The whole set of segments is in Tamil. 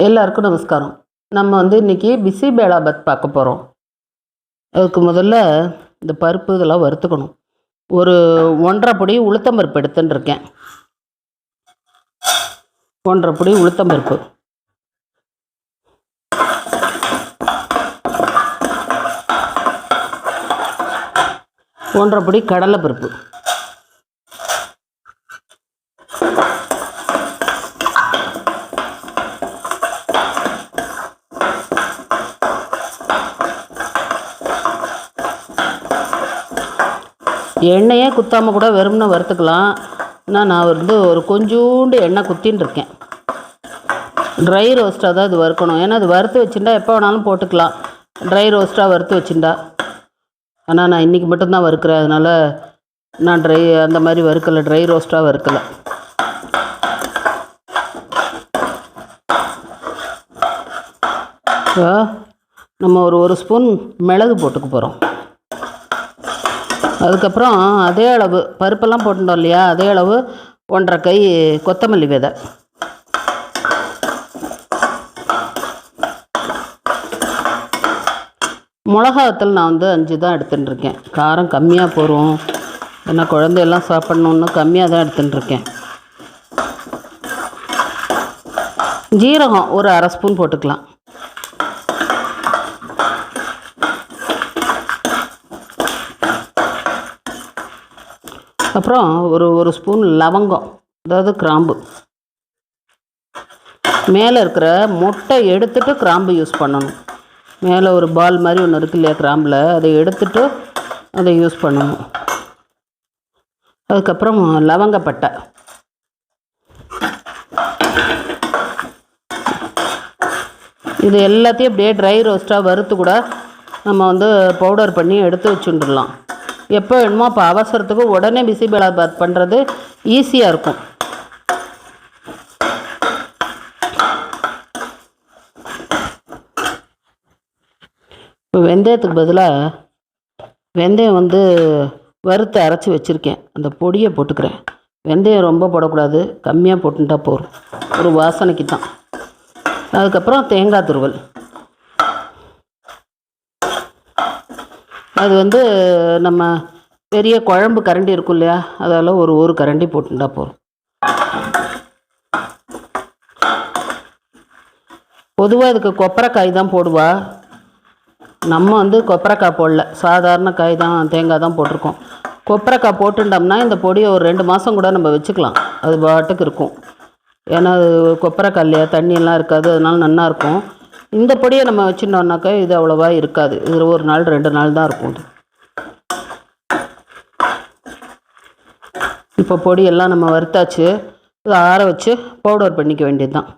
எல்லாருக்கும் நமஸ்காரம். நம்ம இன்றைக்கி பிசிபேளாபாத் பார்க்க போகிறோம். அதுக்கு முதல்ல இந்த பருப்பு இதெல்லாம் வறுத்துக்கணும். ஒரு 1½ பொடி உளுத்தம்பருப்பு எடுத்துன்னு இருக்கேன். 1½ பொடி உளுத்தம்பருப்பு, 1½ பொடி கடலைப்பருப்பு, எண்ணெயே குத்தாமல் கூட வெறும்னு வறுத்துக்கலாம். ஆனால் நான் ஒரு கொஞ்சோண்டு எண்ணெய் குத்தின்னு இருக்கேன். ட்ரை ரோஸ்ட்டாக தான் இது வறுக்கணும். ஏன்னா அது வறுத்து வச்சுட்டா எப்போ வேணாலும் போட்டுக்கலாம், ட்ரை ரோஸ்ட்டாக வறுத்து வச்சுட்டா. ஆனால் நான் இன்றைக்கி மட்டும்தான் வறுக்கிறேன், அதனால் நான் அந்த மாதிரி வறுக்கலை, ட்ரை ரோஸ்ட்டாக வறுக்கலை. நம்ம ஒரு ஸ்பூன் மிளகு போட்டுக்க போகிறோம். அதுக்கப்புறம் அதே அளவு பருப்பெல்லாம் போட்டுட்டோம் இல்லையா, அதே அளவு 1½ கை கொத்தமல்லி விதை, மிளகாத்தூள் நான் 5 தான் எடுத்துகிட்டு இருக்கேன். காரம் கம்மியாக போகிறோம், ஏன்னா குழந்தையெல்லாம் சாப்பிட்ணுன்னு கம்மியாக தான் எடுத்துகிட்டு இருக்கேன். ஜீரகம் ஒரு 1/2 ஸ்பூன் போட்டுக்கலாம். அப்புறம் ஒரு ஸ்பூன் லவங்கம், அதாவது கிராம்பு. மேலே இருக்கிற மொட்டை எடுத்துகிட்டு கிராம்பு யூஸ் பண்ணணும். மேலே ஒரு பால் மாதிரி ஒன்று இருக்கு இல்லையா கிராம்பில், அதை எடுத்துகிட்டு அதை யூஸ் பண்ணணும். அதுக்கப்புறம் லவங்கப்பட்டை, இது எல்லாத்தையும் அப்படியே ட்ரை ரோஸ்ட்டாக வறுத்து கூட நம்ம பவுடர் பண்ணி எடுத்து வச்சுட்டுடலாம். எப்போ வேணுமோ அப்போ அவசரத்துக்கு உடனே பிசிபேளாபாத் பண்ணுறது ஈஸியாக இருக்கும். இப்போ வெந்தயத்துக்கு பதிலாக வெந்தயம் வறுத்து அரைச்சி வச்சுருக்கேன், அந்த பொடியை போட்டுக்கிறேன். வெந்தயம் ரொம்ப போடக்கூடாது, கம்மியாக போட்டுட்டா போதும், ஒரு வாசனைக்கு தான். அதுக்கப்புறம் தேங்காய் துருவல், அது நம்ம பெரிய குழம்பு கரண்டி இருக்கும் இல்லையா, அதில் ஒரு கரண்டி போட்டுட்டா போதும். பொதுவாக இதுக்கு கொப்பரைக்காய் தான் போடுவா, நம்ம கொப்பரைக்காய் போடல, சாதாரண காய் தான், தேங்காய் தான் போட்டிருக்கோம். கொப்பரைக்காய் போட்டுட்டோம்னா இந்த பொடியை ஒரு 2 மாதம் கூட நம்ம வச்சுக்கலாம், அது பாட்டுக்கு இருக்கும். ஏன்னா அது கொப்பரைக்காய் இல்லையா, தண்ணியெல்லாம் இருக்காது, அதனால நல்லாயிருக்கும். இந்த பொடியை நம்ம வச்சுட்டோம்னாக்கா இது அவ்வளோவா இருக்காது, இது 1 நாள் 2 நாள் தான் இருக்கும். இப்போ பொடியெல்லாம் நம்ம வறுத்தாச்சு, இதை ஆற வச்சு பவுடர் பண்ணிக்க வேண்டியது தான்.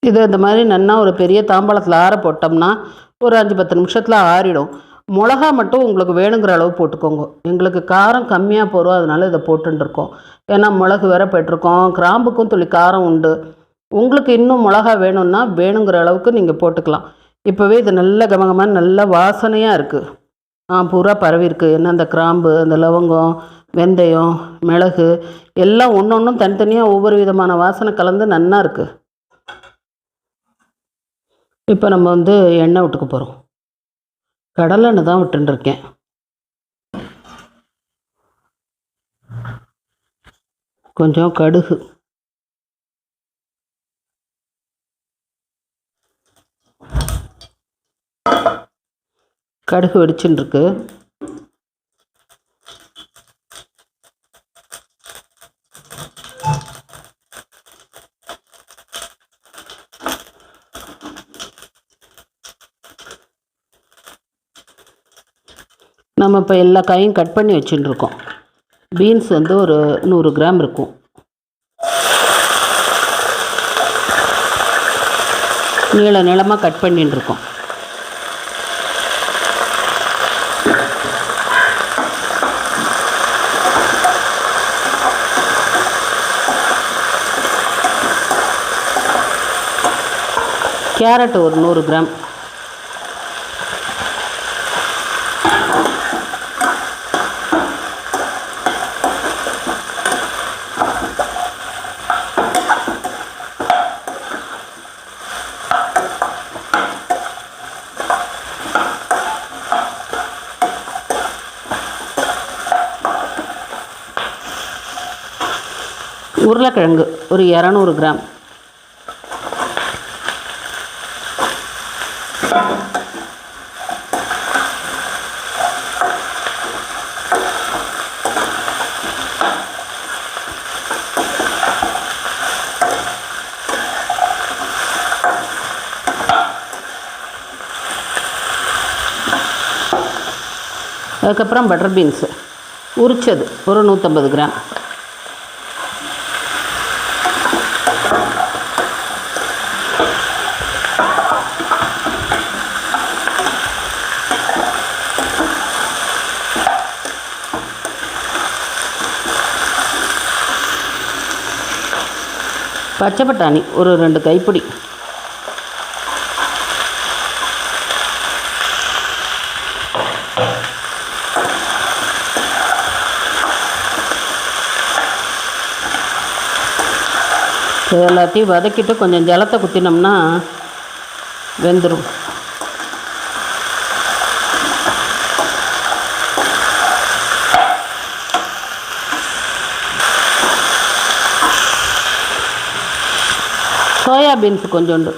இது இந்த மாதிரி நல்லா ஒரு பெரிய தாம்பாளத்தில் ஆற போட்டோம்னா ஒரு 5-10 நிமிஷத்தில் ஆறிடும். மிளகா மட்டும் உங்களுக்கு வேணுங்கிற அளவு போட்டுக்கோங்க. எங்களுக்கு காரம் கம்மியாக போகிறோம், அதனால இதை போட்டுருக்கோம். ஏன்னா மிளகு வேற போட்டிருக்கோம், கிராம்புக்கும் துளி காரம் உண்டு. உங்களுக்கு இன்னும் மிளகா வேணும்னா வேணுங்கிற அளவுக்கு நீங்கள் போட்டுக்கலாம். இப்போவே இது நல்ல கமகமான நல்ல வாசனையாக இருக்குது, பூரா பரவி இருக்குது. ஏன்னா அந்த கிராம்பு, அந்த லவங்கம், வெந்தயம், மிளகு எல்லாம் ஒன்று ஒன்றும் தனித்தனியாக ஒவ்வொரு விதமான வாசனை கலந்து நல்லா இருக்குது. இப்போ நம்ம எண்ணெய் விட்டுக்க போகிறோம். கடலெண்ணெய் தான் விட்டுருக்கேன். கொஞ்சம் கடுகு, கடுகு வெடிச்சுன்னு இருக்கு. நம்ம இப்போ எல்லா காயும் கட் பண்ணி வச்சுட்டு இருக்கோம். பீன்ஸ் ஒரு 100 கிராம் இருக்கும். நீளமாக கட் பண்ணிட்டு இருக்கோம். கேரட் ஒரு 100 கிராம், உருளைக்கிழங்கு ஒரு 200 கிராம். அதுக்கப்புறம் பட்டர் பீன்ஸு உரிச்சது ஒரு 150 கிராம். பச்சை பட்டாணி ஒரு 2 கைப்பிடி. எல்லாத்தையும் வதக்கிட்டு கொஞ்சம் ஜலத்தை குத்தினோம்னா வெந்துடும். சோயா பீன்ஸ் கொஞ்சோண்டு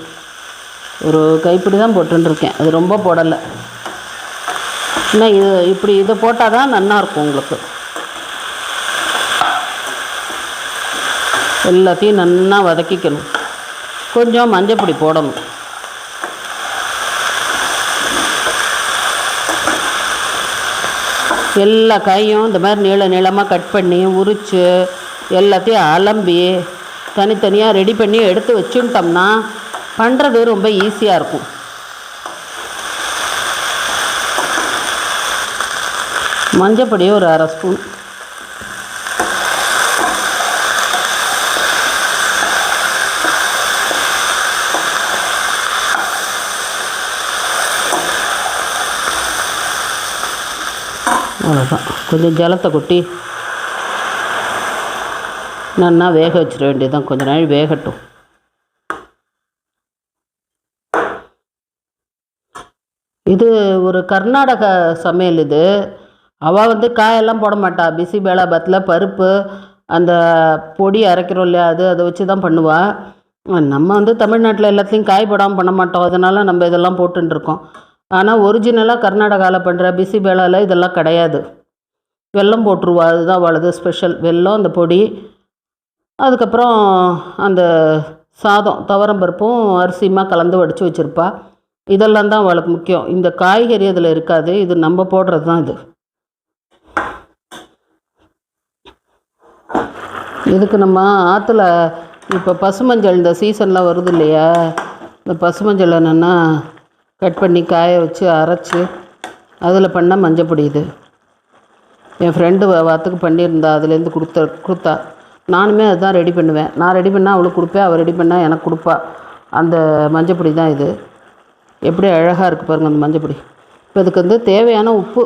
ஒரு கைப்பிடி தான் போட்டுருக்கேன், அது ரொம்ப போடலை. இன்னும் இப்படி இதை போட்டால் தான் நல்லாயிருக்கும் உங்களுக்கு. எல்லாத்தையும் நல்லா வதக்கிக்கணும். கொஞ்சம் மஞ்சப்பொடி போடணும். எல்லா காயும் இந்த மாதிரி நீளமாக கட் பண்ணி உரித்து எல்லாத்தையும் அலம்பி தனித்தனியாக ரெடி பண்ணி எடுத்து வச்சுட்டோம்னா பண்ணுறது ரொம்ப ஈஸியாக இருக்கும். மஞ்சப்பொடி ஒரு 1/2 ஸ்பூன். அவ்வளோதான். கொஞ்சம் ஜலத்தை கொட்டி நல்லா வேக வச்சிட வேண்டியதுதான். கொஞ்ச நாள் வேகட்டும். இது ஒரு கர்நாடக சமையல். இது அவள் காயெல்லாம் போட மாட்டா. பிசிபேளாபாத்தில் பருப்பு அந்த பொடி அரைக்கிறோம் இல்லையா, அதை வச்சு தான் பண்ணுவாள். நம்ம தமிழ்நாட்டில் எல்லாத்துலேயும் காய் போடாமல் பண்ண மாட்டோம். அதனால் நம்ம இதெல்லாம் போட்டுருக்கோம். ஆனால் ஒரிஜினலாக கர்நாடகாவில் பண்ணுற பிசிபேளாவில் இதெல்லாம் கிடையாது. வெல்லம் போட்டுருவா, அதுதான் அவளது ஸ்பெஷல். வெல்லம், அந்த பொடி, அதுக்கப்புறம் அந்த சாதம் துவரம்பருப்பும் அரிசியுமா கலந்து வடித்து வச்சுருப்பா. இதெல்லாம் தான் அவளுக்கு முக்கியம். இந்த காய்கறி அதில் இருக்காது, இது நம்ம போடுறது தான். இதுக்கு நம்ம ஆற்றுல இப்போ பசுமஞ்சள் இந்த சீசன்லாம் வருது இல்லையா, இந்த பசுமஞ்சள் என்னென்னா கட் பண்ணி காய வச்சு அரைச்சி அதில் பண்ண மஞ்சப்பொடி. இது என் ஃப்ரெண்டு வாத்துக்கு பண்ணியிருந்தா, அதுலேருந்து கொடுத்தா. நானுமே அதுதான் ரெடி பண்ணுவேன். நான் ரெடி பண்ணால் அவளுக்கு கொடுப்பேன், அவள் ரெடி பண்ணால் எனக்கு கொடுப்பா. அந்த மஞ்சப்பொடி தான் இது. எப்படி அழகாக இருக்குது பாருங்கள் அந்த மஞ்சப்பொடி. இப்போ இதுக்கு தேவையான உப்பு,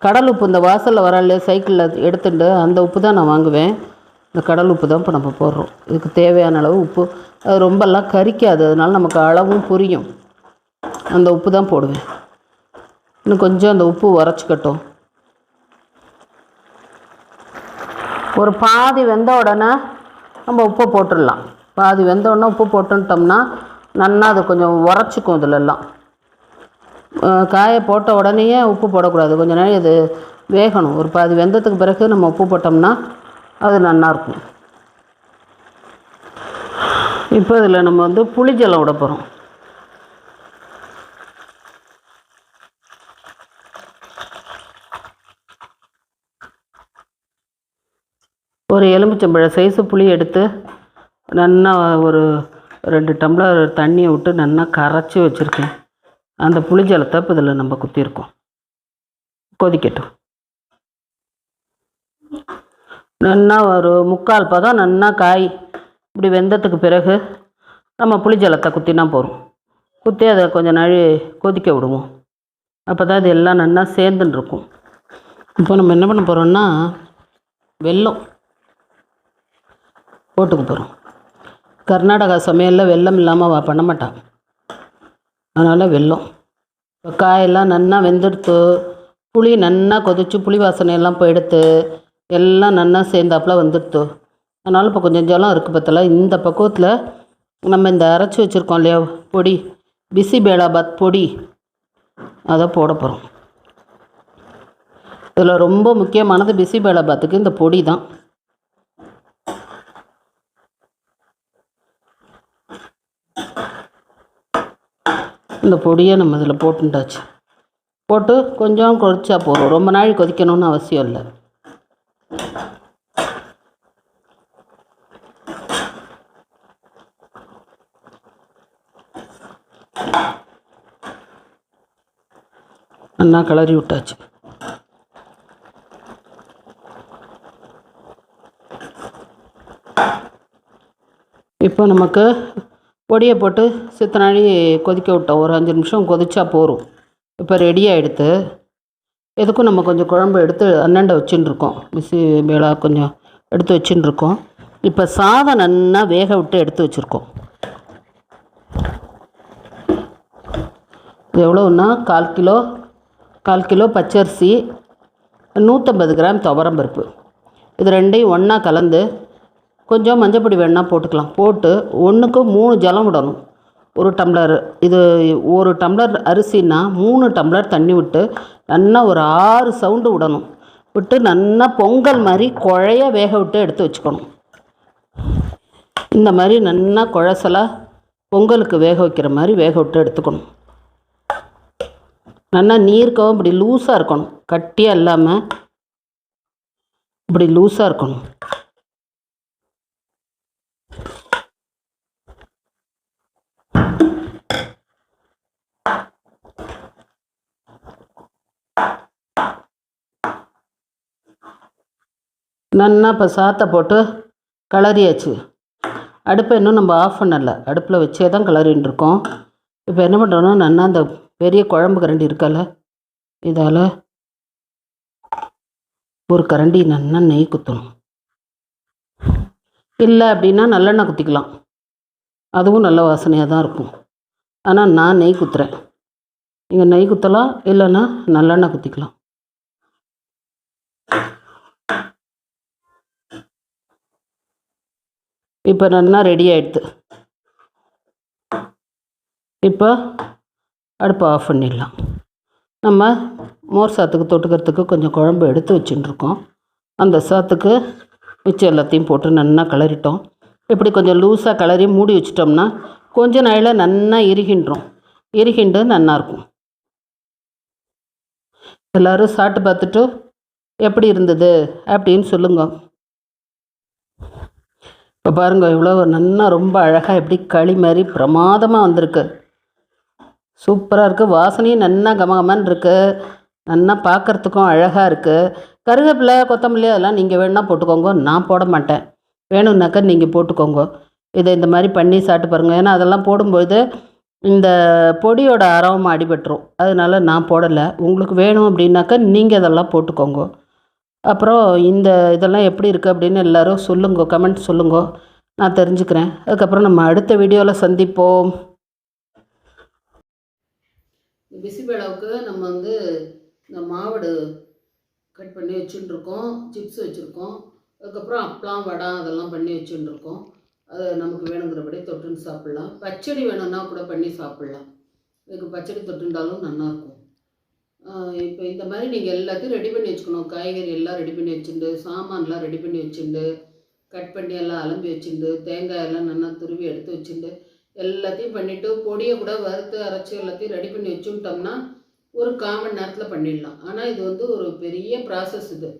கடல் உப்பு இந்த வாசலில் வரால சைக்கிளில் எடுத்துட்டு அந்த உப்பு தான் நான் வாங்குவேன். இந்த கடல் உப்பு தான் இப்போ நம்ம போடுறோம். இதுக்கு தேவையான அளவு உப்பு. அது ரொம்பலாம் கரிக்காது, அதனால நமக்கு அளவும் புரியும். அந்த உப்பு தான் போடுவேன். இன்னும் கொஞ்சம் அந்த உப்பு உரைச்சிக்கட்டும். ஒரு பாதி வெந்த உடனே நம்ம உப்பை போட்டுடலாம். பாதி வெந்த உடனே உப்பு போட்டுட்டோம்னா நல்லா அது கொஞ்சம் உரைச்சிக்கும். இதிலெல்லாம் காயை போட்ட உடனேயே உப்பு போடக்கூடாது, கொஞ்சம் நாள் இது வேகணும். ஒரு பாதி வெந்ததுக்கு பிறகு நம்ம உப்பு போட்டோம்னா அது நல்லாயிருக்கும். இப்போ இதில் நம்ம புளி ஜலம் விட போகிறோம். ஒரு எலுமிச்சம்பழ சைஸு புளி எடுத்து நல்லா ஒரு 2 டம்ளர் தண்ணியை விட்டு நல்லா கரைச்சி வச்சுருக்கேன். அந்த புளி ஜலத்தை இப்போ இதில் நம்ம குத்திருக்கோம். கொதிக்கட்டும். நல்லா ஒரு 3/4 பதம் நல்லா காய் இப்படி வெந்ததுக்கு பிறகு நம்ம புளி ஜலத்தை குத்தினா போகிறோம். குத்தி அதை கொஞ்சம் நாள் கொதிக்க விடுவோம். அப்போ தான் இது எல்லாம் நல்லா சேர்ந்துன்னு இருக்கும். இப்போ நம்ம என்ன பண்ண போகிறோம்னா வெல்லம் போட்டுக்க போகிறோம். கர்நாடகா சமையலில் வெல்லம் இல்லாமல் பண்ண மாட்டான். அதனால் வெல்லம். இப்போ காயெல்லாம் நல்லா வெந்தெடுத்து புளி நல்லா கொதித்து புளி வாசனையெல்லாம் போய் எடுத்து எல்லாம் நல்லா சேர்ந்தாப்புல வந்துடுத்து. அதனால் இப்போ கொஞ்சம் ஜலம் இருக்குது பத்தல. இந்த பக்குவத்தில் நம்ம இந்த அரைச்சி வச்சுருக்கோம் இல்லையா பொடி, பிசிபேலாபாத் பொடி, அதை போட போகிறோம். இதில் ரொம்ப முக்கியமானது பிசிபேலாபாத்துக்கு இந்த பொடி தான். இந்த பொடியை நம்ம இதில் போட்டுட்டாச்சு. போட்டு கொஞ்சம் கொதிச்சா போதும், ரொம்ப நாள் கொதிக்கணும்னு அவசியம் இல்லை. நல்லா கிளறி விட்டாச்சு. இப்போ நமக்கு பொடியை போட்டு சித்தனாழி கொதிக்க விட்டோம். ஒரு 5 நிமிஷம் கொதிச்சா போகும். இப்போ ரெடி ஆகிடுது. எதுக்கும் நம்ம கொஞ்சம் குழம்பு எடுத்து அண்ணண்டை வச்சுன்னு இருக்கோம். பிசி பேலா கொஞ்சம் எடுத்து வச்சுன்னு இருக்கோம். இப்போ சாதம் நல்லா வேக விட்டு எடுத்து வச்சுருக்கோம். இது எவ்வளோன்னா 1/4 கிலோ பச்சரிசி, 150 கிராம் துவரம்பருப்பு, இது ரெண்டையும் ஒன்றா கலந்து கொஞ்சம் மஞ்சப்பொடி வேணுன்னா போட்டுக்கலாம். போட்டு 1க்கு 3 ஜலம் விடணும். 1 டம்ளர், இது 1 டம்ளர் அரிசின்னா 3 டம்ளர் தண்ணி விட்டு நல்லா ஒரு 6 சவுண்டு விடணும். விட்டு நல்லா பொங்கல் மாதிரி குழைய வேக விட்டு எடுத்து வச்சுக்கணும். இந்த மாதிரி நல்லா குழசலாக பொங்கலுக்கு வேக வைக்கிற மாதிரி வேக விட்டு எடுத்துக்கணும். நல்லா நீர்க்கவும் இப்படி லூஸாக இருக்கணும், கட்டியாக இல்லாமல் இப்படி லூஸாக இருக்கணும். நல்லா இப்போ சாத்தை போட்டு கிளறியாச்சு. அடுப்பை இன்னும் நம்ம ஆஃப் பண்ணலை, அடுப்பில் வச்சே தான் கிளறின்னு இருக்கோம். இப்போ என்ன பண்ணுறோன்னா நல்லா அந்த பெரிய குழம்பு கரண்டி இருக்கல, இதால் ஒரு கரண்டி நல்லா நெய் குத்தணும். இல்லை அப்படின்னா நல்லெண்ணெய் குத்திக்கலாம், அதுவும் நல்ல வாசனையாக தான் இருக்கும். ஆனால் நான் நெய் குத்துறேன். நீங்கள் நெய் குத்தலாம், இல்லைன்னா நல்லெண்ணெய் குத்திக்கலாம். இப்போ நல்லா ரெடி ஆகிடுது. இப்போ அடுப்பை ஆஃப் பண்ணிடலாம். நம்ம மோர் சாத்துக்கு தொட்டுக்கிறதுக்கு கொஞ்சம் குழம்பு எடுத்து வச்சுட்டுருக்கோம். அந்த சாத்துக்கு மிச்சம் எல்லாத்தையும் போட்டு நல்லா கிளறிட்டோம். இப்படி கொஞ்சம் லூஸாக கிளறி மூடி வச்சிட்டோம்னா கொஞ்ச நாளில் நல்லா இறுகிண்டு நல்லாயிருக்கும். எல்லோரும் சாப்பிட்டு பார்த்துட்டு எப்படி இருந்தது அப்படின்னு சொல்லுங்க. இப்போ பாருங்கள், இவ்வளோ நல்லா ரொம்ப அழகாக எப்படி களி மாதிரி பிரமாதமாக வந்திருக்கு. சூப்பராக இருக்குது. வாசனையும் நல்லா கமகமான்னு இருக்குது. நல்லா பார்க்குறதுக்கும் அழகாக இருக்குது. கருவேப்பிலை, கொத்தமல்லி அதெல்லாம் நீங்கள் வேணுன்னா போட்டுக்கோங்க, நான் போட மாட்டேன். வேணும்னாக்கா நீங்கள் போட்டுக்கோங்க. இதை இந்த மாதிரி பண்ணி சாப்பிட்டு பாருங்கள். ஏன்னா அதெல்லாம் போடும்போது இந்த பொடியோட அரோமா அடிபட்டுரும். அதனால் நான் போடலை. உங்களுக்கு வேணும் அப்படின்னாக்கா நீங்கள் இதெல்லாம் போட்டுக்கோங்க. அப்புறம் இந்த இதெல்லாம் எப்படி இருக்குது அப்படின்னு எல்லோரும் சொல்லுங்க, கமெண்ட் சொல்லுங்க, நான் தெரிஞ்சுக்கிறேன். அதுக்கப்புறம் நம்ம அடுத்த வீடியோவில் சந்திப்போம். பிசிபேளாவுக்கு நம்ம வந்து இந்த மாவடு கட் பண்ணி வச்சுட்டுருக்கோம், சிப்ஸ் வச்சுருக்கோம், அதுக்கப்புறம் அப்பளம் வடை அதெல்லாம் பண்ணி வச்சுட்டுருக்கோம். அதை நமக்கு வேணுங்கிறபடி தொட்டுன்னு சாப்பிட்லாம். பச்சடி வேணும்னா கூட பண்ணி சாப்பிட்லாம். இதுக்கு பச்சடி தொட்டுண்டாலும் நல்லாயிருக்கும். இப்போ இந்த மாதிரி நீங்கள் எல்லாத்தையும் ரெடி பண்ணி வச்சுக்கணும். காய்கறி எல்லாம் ரெடி பண்ணி வச்சுட்டு, சாமான்லாம் ரெடி பண்ணி வச்சுட்டு, கட் பண்ணி எல்லாம் அலம்பி வச்சுட்டு, தேங்காயெல்லாம் நல்லா துருவி எடுத்து வச்சுட்டு, எல்லாத்தையும் பண்ணிவிட்டு பொடியை கூட வறுத்து அரைச்சி எல்லாத்தையும் ரெடி பண்ணி வச்சுட்டோம்னா ஒரு 1/4 மணி நேரத்தில் பண்ணிடலாம். ஆனால் இது வந்து ஒரு பெரிய ப்ராசஸ். இது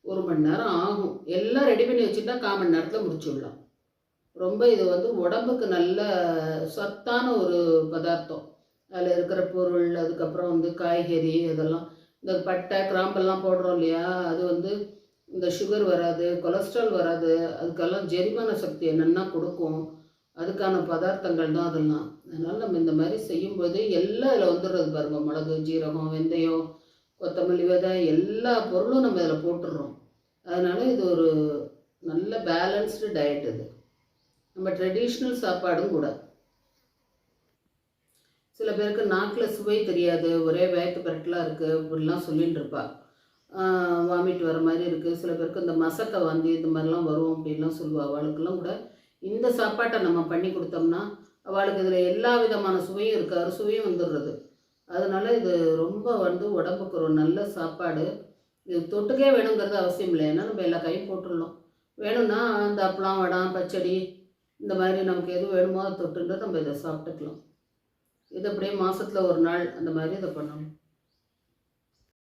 1 மணி நேரம் ஆகும். எல்லாம் ரெடி பண்ணி வச்சுட்டா 1/4 மணி நேரத்தில் முடிச்சுடலாம். ரொம்ப இது வந்து உடம்புக்கு நல்ல சத்தான ஒரு பதார்த்தம். அதில் இருக்கிற பொருள், அதுக்கப்புறம் வந்து காய்கறி, அதெல்லாம் இந்த பட்டை கிராம்பெல்லாம் போடுறோம் இல்லையா, அது வந்து இந்த சுகர் வராது, கொலஸ்ட்ரால் வராது, அதுக்கெல்லாம் ஜெரிமான சக்தி என்னென்னா கொடுக்கும். அதுக்கான பதார்த்தங்கள் தான் அதெல்லாம். அதனால் நம்ம இந்த மாதிரி செய்யும்போது எல்லாம் இதில் வந்துடுறது பாருங்க. மிளகு, ஜீரகம், வெந்தயம், கொத்தமல்லி விதை, எல்லா பொருளும் நம்ம இதில் போட்டுடுறோம். அதனால் இது ஒரு நல்ல பேலன்ஸ்டு டயட். இது நம்ம ட்ரெடிஷ்னல் சாப்பாடும் கூட. சில பேருக்கு நாக்கில் சுவை தெரியாது, ஒரே வயத்து பரட்டலாக இருக்குது அப்படிலாம் சொல்லிகிட்டு இருப்பா. வாமிட் வர மாதிரி இருக்குது, சில பேருக்கு இந்த மசக்க வாந்தி இந்த மாதிரிலாம் வரும் அப்படின்லாம் சொல்லுவாள். அவளுக்கெல்லாம் கூட இந்த சாப்பாட்டை நம்ம பண்ணி கொடுத்தோம்னா அவளுக்கு இதில் எல்லா விதமான சுவையும் இருக்குது, அறுசுவையும் வந்துடுறது. அதனால் இது ரொம்ப உடம்புக்கு ஒரு நல்ல சாப்பாடு. இது தொட்டுக்கே வேணுங்கிறது அவசியம் இல்லை, ஏன்னா நம்ம எல்லா கையும் போட்டுடலாம். வேணும்னா இந்த அப்பளம் வடம் பச்சடி இந்த மாதிரி நமக்கு எது வேணுமோ அதை தொட்டுட்டு நம்ம இதை சாப்பிட்டுக்கலாம். இது அப்படியே மாதத்தில் ஒரு நாள் அந்த மாதிரி இதை பண்ணணும்.